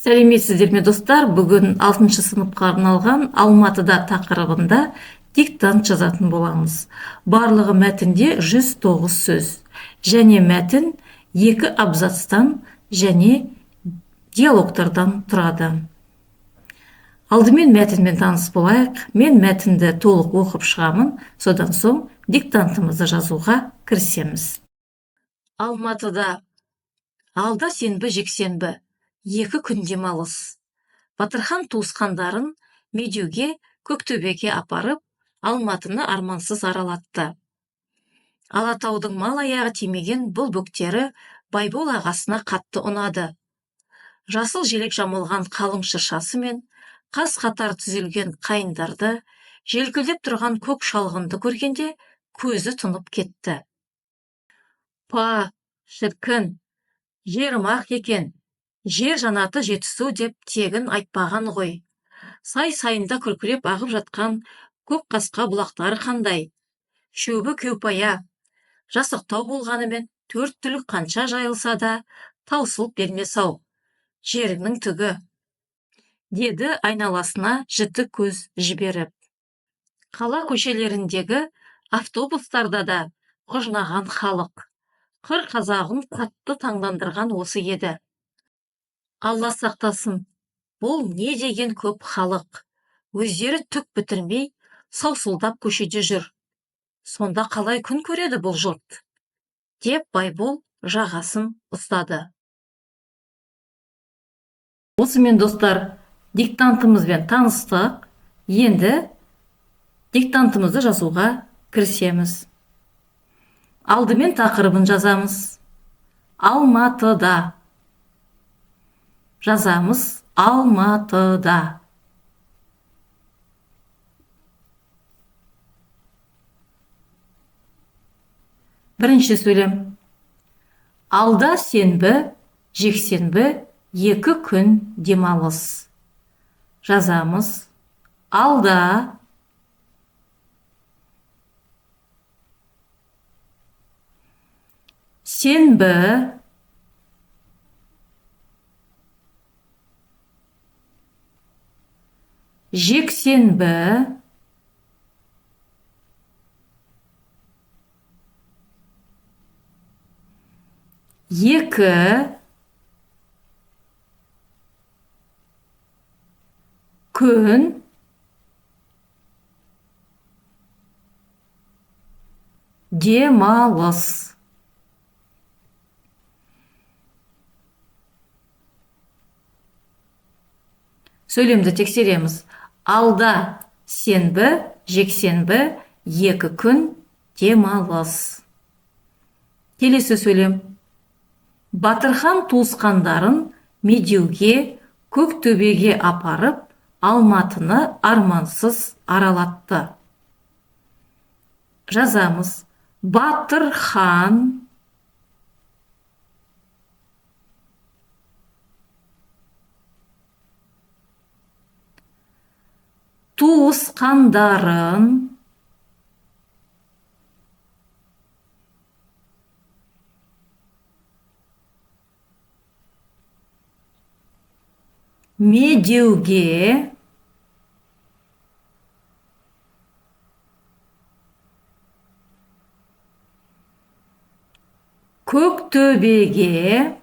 Сәлеметсіздер ме достар? Бүгін 6 сыныпқа арналған Алматыда тақырыбында диктант жазатын боламыз. Барлығы мәтінде 109 сөз. Және мәтін 2 абзацтан және диалогтардан тұрады. Алдымен мәтінмен таныс болайық. Мен мәтінді толық оқып шығамын, содан соң диктантымызды жазуға кірісеміз. Алматыда алда сенбі жексенбі 2 күн демалыс. Батырхан туысқандарын Медеуге, Көктөбеге апарып, Алматыны армансыз аралатты. Алатаудың мал аяғы тимеген бұл бөктері Байбол ағасына қатты ұнады. Жасыл желек жамылған қалың шыршасы мен қас қатар түзелген қайындарды, желкілдеп тұрған көк шалғынды көргенде көзі тұнып кетті. Па, шіркін, жерім ақ екен. Жер жанаты Жетісу деп тегін айтпаған ғой. Сай-сайында күркіреп ағып жатқан көк қасқа бұлақтары қандай. Шөбі кеупая, жасықтау болғанымен 4 түлік қанша жайылса да таусылып бермес-ау. Жерінің түгі, деді айналасына жіті көз жіберіп. Қала көшелеріндегі автобустарда да құжынаған халық. Қыр қазағын қатты таңдандырған осы еді. Алла сақтасын, бұл не деген көп халық. Өздері түк бітірмей, саусылдап көшеде жүр. Сонда қалай күн көреді бұл жұрт? Деп Байбол жағасын ұстады. Осымен достар, диктантымызбен таныстық. Енді диктантымызды жазуға кірісеміз. Алдымен тақырыбын жазамыз. Алматыда. Жазамыз Алматыда. Бірінші сөйлем. Алда сенбі, жексенбі 2 күн демалыс. Жазамыз алда. Сенбі, жексенбі, екі күн демалыс. Сөйлемді тексереміз. Алда сенбі, жексенбі 2 күн демалыс. Келесі сөйлем. Батырхан туысқандарын Медеуге, Көктөбеге апарып, Алматыны армансыз аралатты. Жазамыз Батырхан туысқандарын Медеуге, Көктөбеге апарып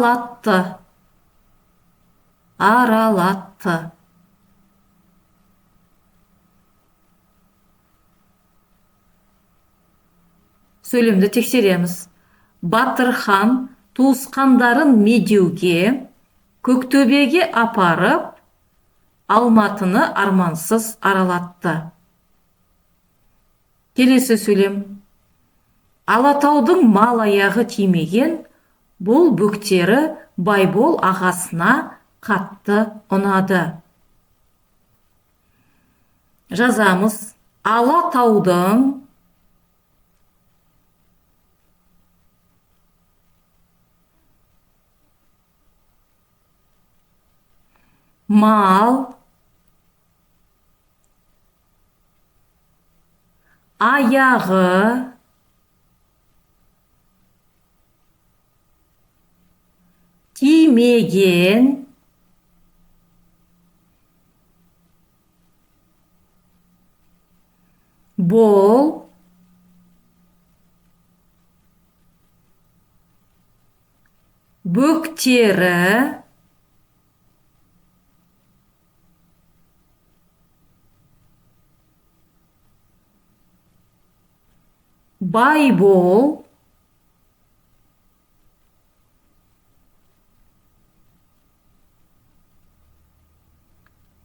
Алматыны армансыз аралатты. Сөйлемді тексереміз. Батырхан туысқандарын Медеуге, Көктөбеге апарып, Алматыны армансыз аралатты. Келесі сөйлем. Алатаудың мал аяғы тимеген бұл бөктері Байбол ағасына қатты ұнады. Жазамыз. Алатаудың мал аяғы тимеген бұл бөктері Байбол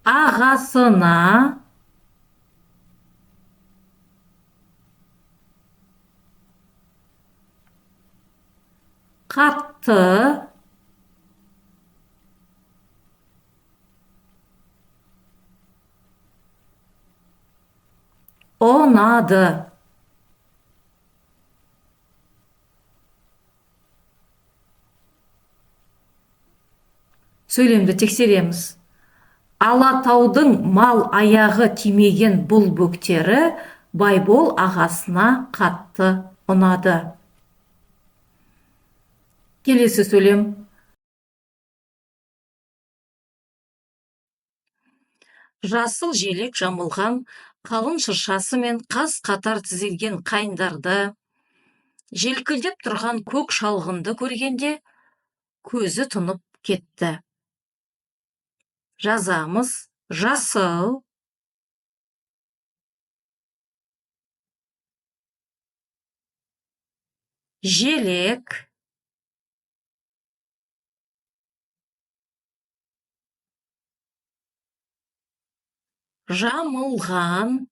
ағасына қатты ұнады. Сөйлемді тексереміз. Алатаудың мал аяғы тимеген бұл бөктері Байбол ағасына қатты ұнады. Келесі сөйлем. Жасыл желек жамылған қалың шыршасы мен қаз қатар тізілген қайындарды, желкілдеп тұрған көк шалғынды көргенде көзі тұнып кетті. Жазамыз. Жасыл желек жамылған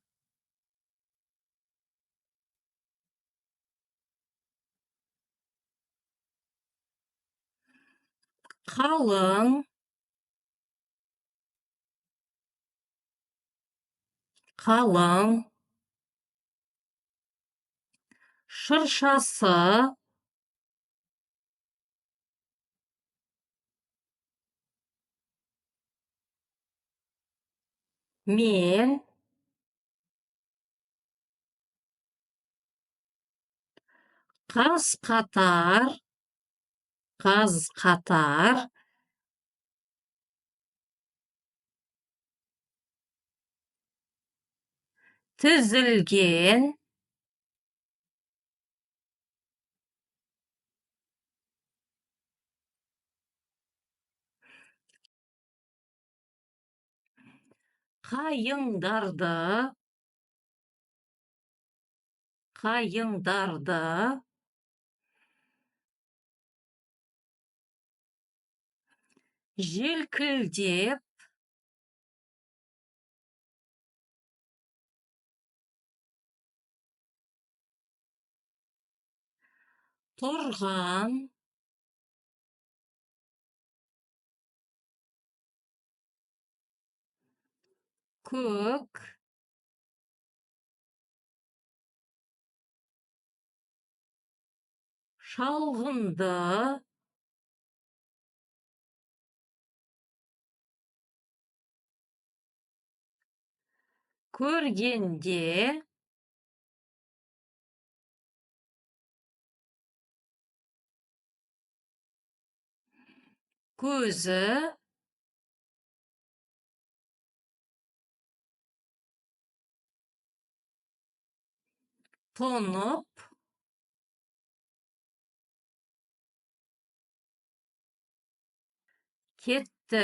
қалың шыршасы мен қаз қатар тізілген қайыңдарды желкілдеп тұрған көк шалғынды көргенде көзі тұнып кетті.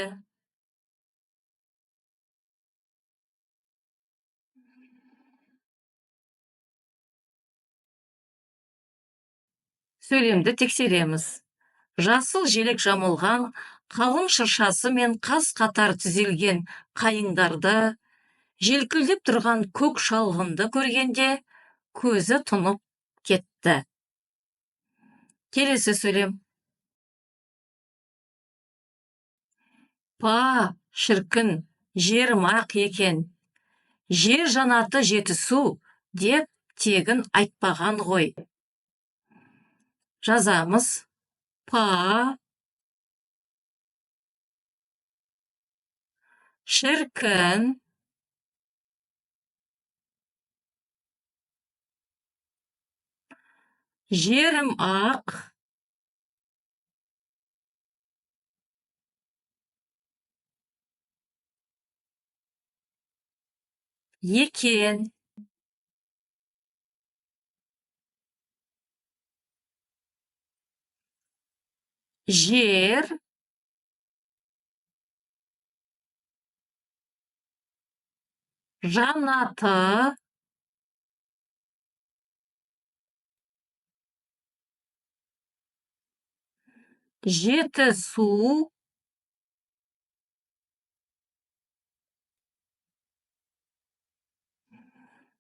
Сөйлемді тексереміз. Жасыл желек жамылған қалың шыршасы мен қаз қатар тізілген қайыңдарды, желкілдеп тұрған көк шалғынды көргенде көзі тұнып кетті. Келесі сөйлем. Па, шіркін, жерім ақ екен. Жер жанаты жетісу деп тегін айтпаған ғой. Жазамыз. Па, шіркін, жерім ақ екен. Жер жанаты жетісу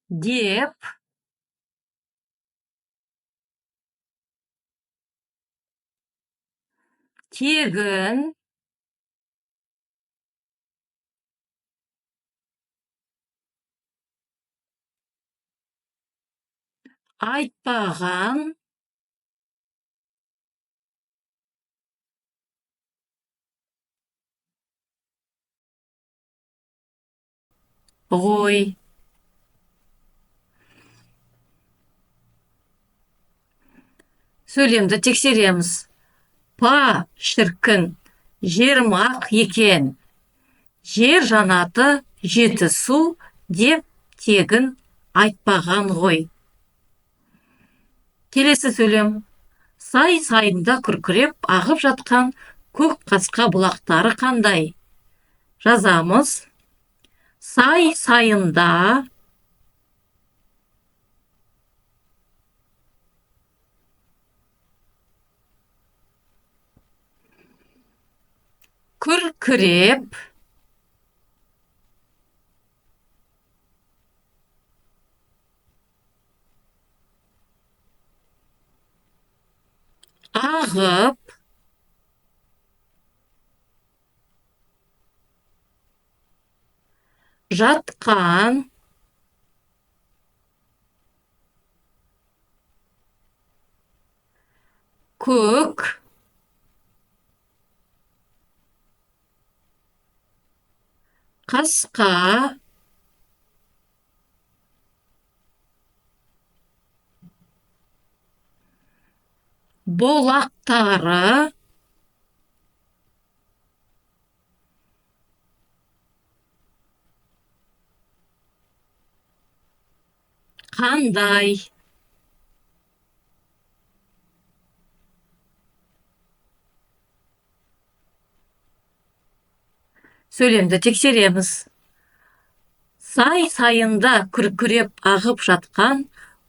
деп тегін айтпаған ғой. Сөйлемді тексереміз. Па, шіркін, жерім ақ екен. Жер жанаты жетісу деп тегін айтпаған ғой. Келесі сөйлем. Сай-сайында күркіреп ағып жатқан көк қасқа бұлақтары қандай? Жазамыз. Сай-сайында күркіреп ағып жатқан көк қасқа бұлақтары қандай? Сөйлемді тексереміз. Сай-сайында күркіреп ағып жатқан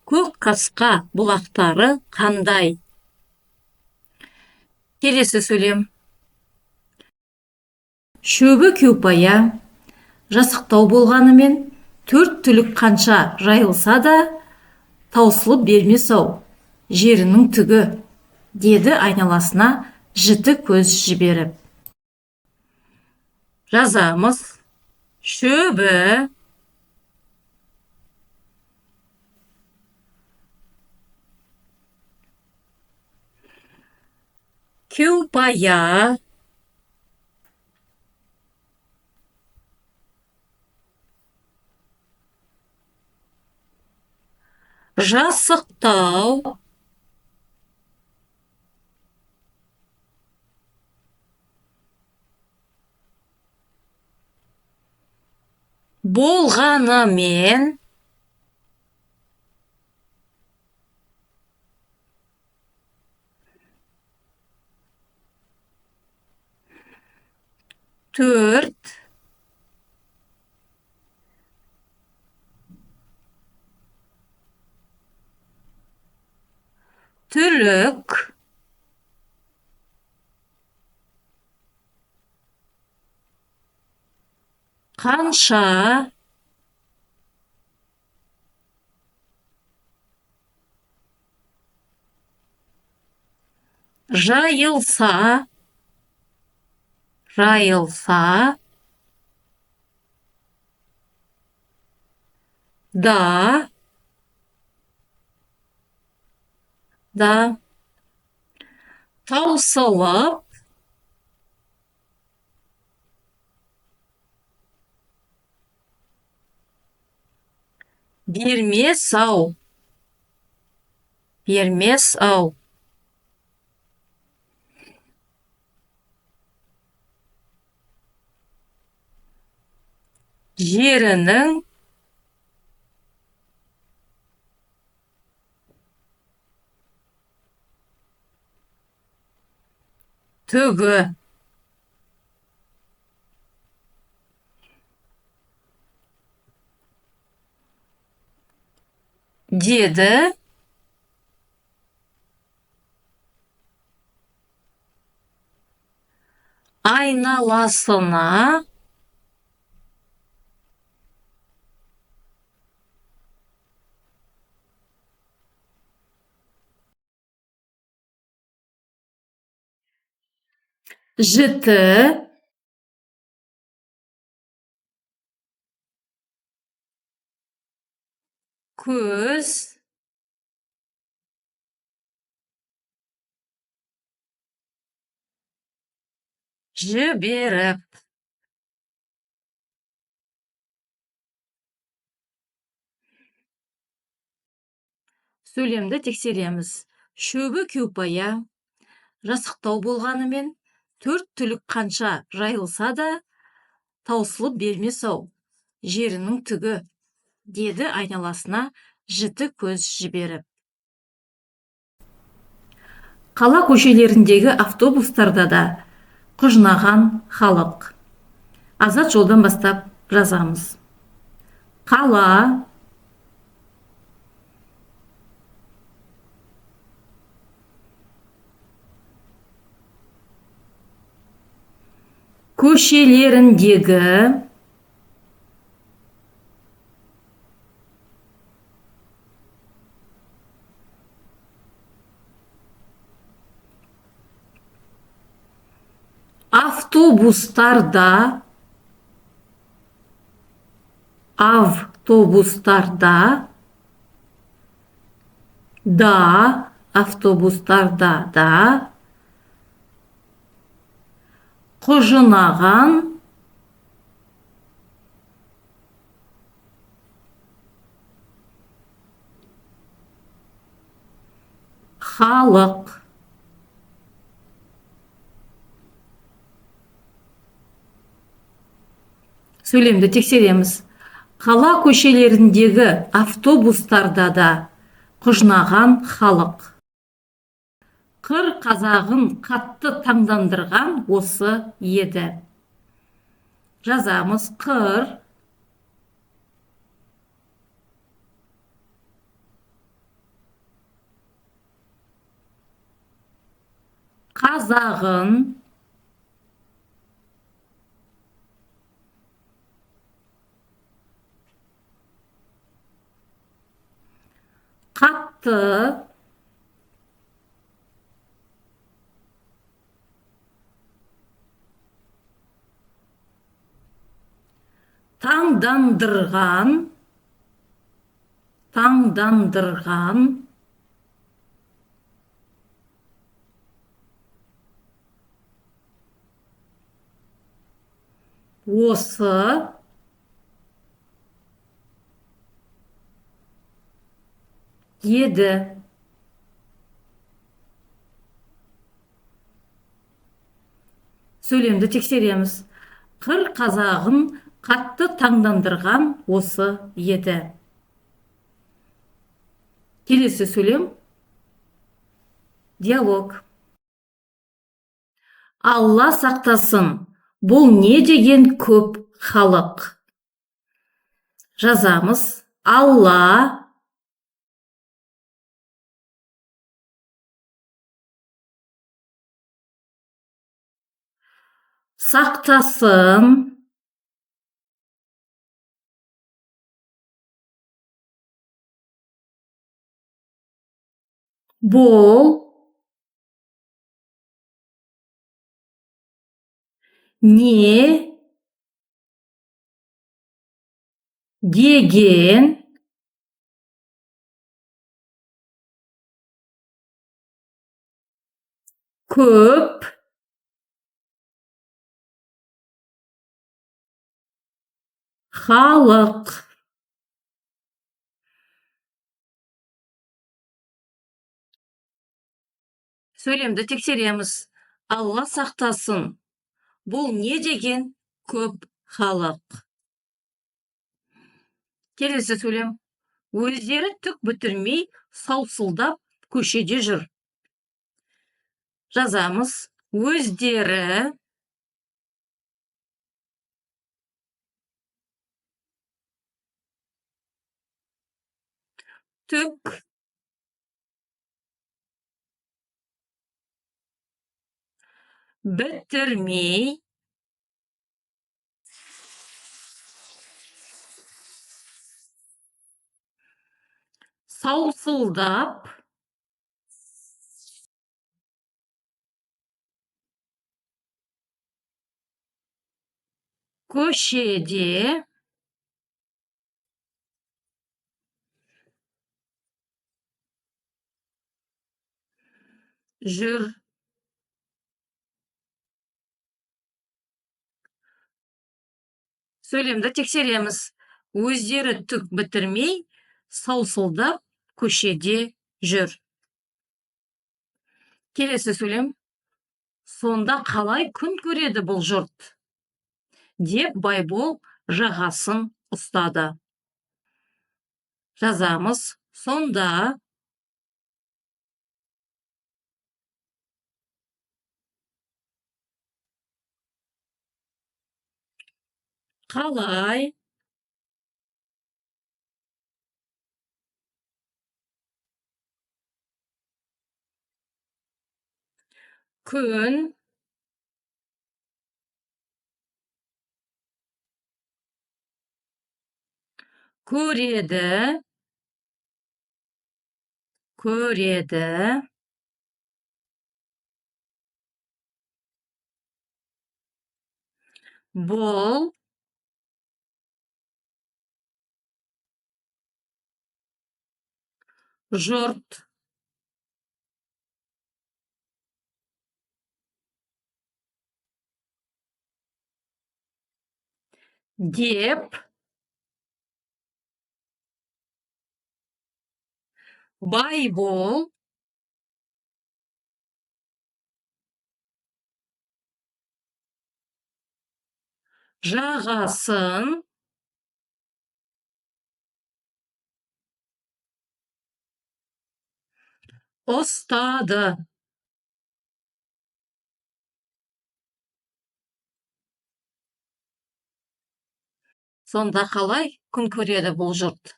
көк қасқа бұлақтары қандай? Келесі сөйлем. Шөбі кеупая, жасықтау болғанымен, төрт түлік қанша жайылса да, таусылып бермес-ау, жерінің түгі, деді айналасына жіті көз жіберіп. Жазамыз. Шөбі кеупая, жасықтау болғанымен, төрт түлік қанша Жайылса, жайылса, да, да, таусылып, бермес ау, бермес ау. Жерінің, түгі, деді, айналасына, жіті, көз, жіберіп. Сөйлемді тексереміз. Шөбі кеупая, жасықтау болғанымен, төрт түлік қанша жайылса да, таусылып бермес ау, жерінің түгі, деді айналасына жіті көз жіберіп. Қала көшелеріндегі автобустарда да құжынаған халық. Азат жолдан бастап жазамыз. Қала, көшелеріндегі, автобустарда, автобустарда, да, автобустарда да, құжынаған, халық. Сөйлемді тексереміз. Қала көшелеріндегі автобустарда да құжынаған халық. Қыр қазағын қатты таңдандырған осы еді. Жазамыз. Қыр қазағын қатты таңдандырған, осы еді. Сөйлемді тексереміз. Қыр қазағын қатты таңдандырған осы еді. Келесі сөйлем. Диалог. Алла сақтасын, бұл не деген көп халық. Жазамыз. Алла сақтасын, бұл не деген көп халық. Сөйлемді тексереміз. Алла сақтасын. Бұл не деген көп халық? Келесі сөйлем. Өздері түк бітірмей, саусылдап көшеде жүр. Жазамыз. Өздері түк бітірмей, саусылдап көшеде жүр. Сөйлемді тексереміз. Өздері түк бітірмей, саусылдап көшеде жүр. Келесі сөйлем. Сонда қалай күн көреді бұл жұрт? Деп байбол жағасын ұстады. Жазамыз. Сонда қалай күн көреді бұл жұрт? Деп байбол жағасын ұстады. Сонда қалай күн көреді бұл жұрт?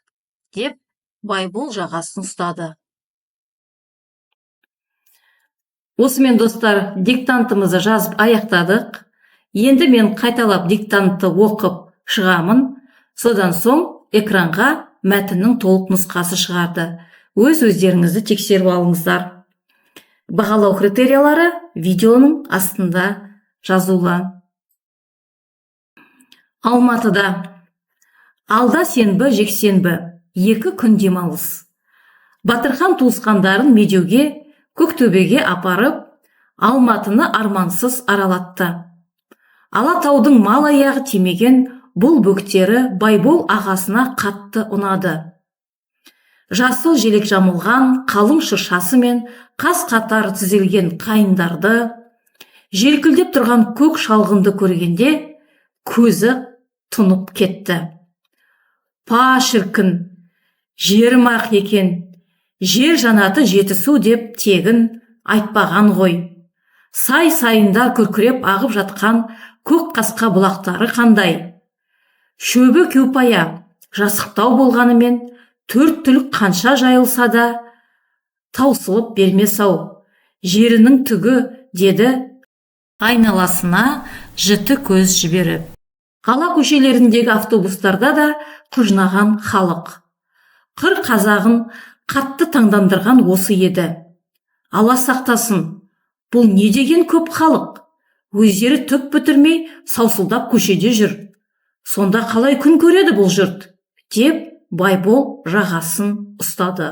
Деп байбол жағасын ұстады. Осымен достар, диктантымызды жазып аяқтадық. Енді мен қайталап диктантты оқып шығамын. Содан соң экранға мәтіннің толық нұсқасы шығарды. Өздеріңізді тексеріп алыңыздар. Бағалау критериялары видеоның астында жазулы. Алматыда алда сенбі, жексенбі, 2 күн демалыс. Батырхан туысқандарын медеуге, Көктөбеге апарып, Алматыны армансыз аралатты. Алатаудың мал аяғы тимеген бұл бөктері байбол ағасына қатты ұнады. Жасыл желек жамылған қалың шыршасы мен қас-қатар тізілген қайындарды, желкілдеп тұрған көк шалғынды көргенде көзі тұнып кетті. Па шіркін, жерім-ақ екен, жер жанаты Жетісу деп тегін айтпаған ғой. Сай-сайында күркіреп ағып жатқан көк қасқа бұлақтары қандай. Шөбі кеупая, жасықтау болғанымен, 4 түлік қанша жайылса да таусылып бермес-ау. Жерінің түгі, деді айналасына жіті көз жіберіп. Қала көшелеріндегі автобустарда да құжынаған халық. Қыр қазағын қатты таңдандырған осы еді. Алла сақтасын, бұл не деген көп халық? өздері түк бітірмей саусылдап көшеде жүр. Сонда қалай күн көреді бұл жұрт? Деп Байбол жағасын ұстады.